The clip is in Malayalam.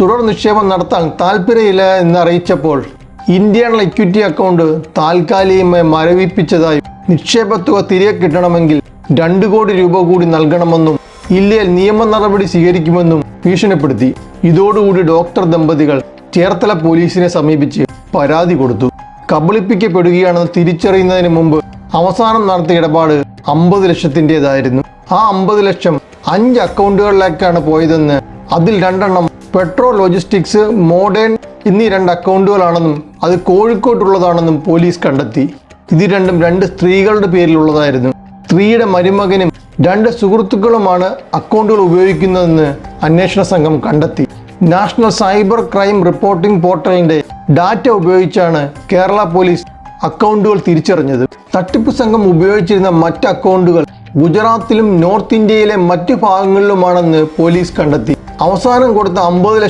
തുടർ നിക്ഷേപം നടത്താൻ താല്പര്യമില്ല എന്നറിയിച്ചപ്പോൾ ഇന്ത്യൻ ഇക്വിറ്റി അക്കൗണ്ട് താൽക്കാലികമായി മരവിപ്പിച്ചതായി നിക്ഷേപ തുക തിരികെ കിട്ടണമെങ്കിൽ 2 കോടി രൂപ കൂടി നൽകണമെന്നും ഇല്ലെങ്കിൽ നിയമ നടപടി സ്വീകരിക്കുമെന്നും ഭീഷണിപ്പെടുത്തി. ഇതോടുകൂടി ഡോക്ടർ ദമ്പതികൾ ചേർത്തല പോലീസിനെ സമീപിച്ച് പരാതി കൊടുത്തു. കബളിപ്പിക്കപ്പെടുകയാണെന്ന് തിരിച്ചറിയുന്നതിന് മുമ്പ് അവസാനം നടത്തിയ ഇടപാട് 50 ലക്ഷത്തിൻ്റെതായിരുന്നു. ആ 50 ലക്ഷം 5 അക്കൗണ്ടുകളിലേക്കാണ് പോയതെന്ന്, അതിൽ 2 എണ്ണം പെട്രോ ലോജിസ്റ്റിക്സ് മോഡേൺ എന്നീ 2 അക്കൗണ്ടുകളാണെന്നും അത് കോഴിക്കോട്ടുള്ളതാണെന്നും പോലീസ് കണ്ടെത്തി. ഇത് രണ്ടും 2 സ്ത്രീകളുടെ പേരിലുള്ളതായിരുന്നു. സ്ത്രീയുടെ മരുമകനും 2 സുഹൃത്തുക്കളുമാണ് അക്കൗണ്ടുകൾ ഉപയോഗിക്കുന്നതെന്ന് അന്വേഷണ സംഘം കണ്ടെത്തി. നാഷണൽ സൈബർ ക്രൈം റിപ്പോർട്ടിംഗ് പോർട്ടലിന്റെ ഡാറ്റ ഉപയോഗിച്ചാണ് കേരള പോലീസ് അക്കൗണ്ടുകൾ തിരിച്ചറിഞ്ഞത്. തട്ടിപ്പ് സംഘം ഉപയോഗിച്ചിരുന്ന മറ്റ് അക്കൗണ്ടുകൾ ഗുജറാത്തിലും നോർത്ത് ഇന്ത്യയിലെ മറ്റു ഭാഗങ്ങളിലുമാണെന്ന് പോലീസ് കണ്ടെത്തി. അവസാനം കൊടുത്ത 50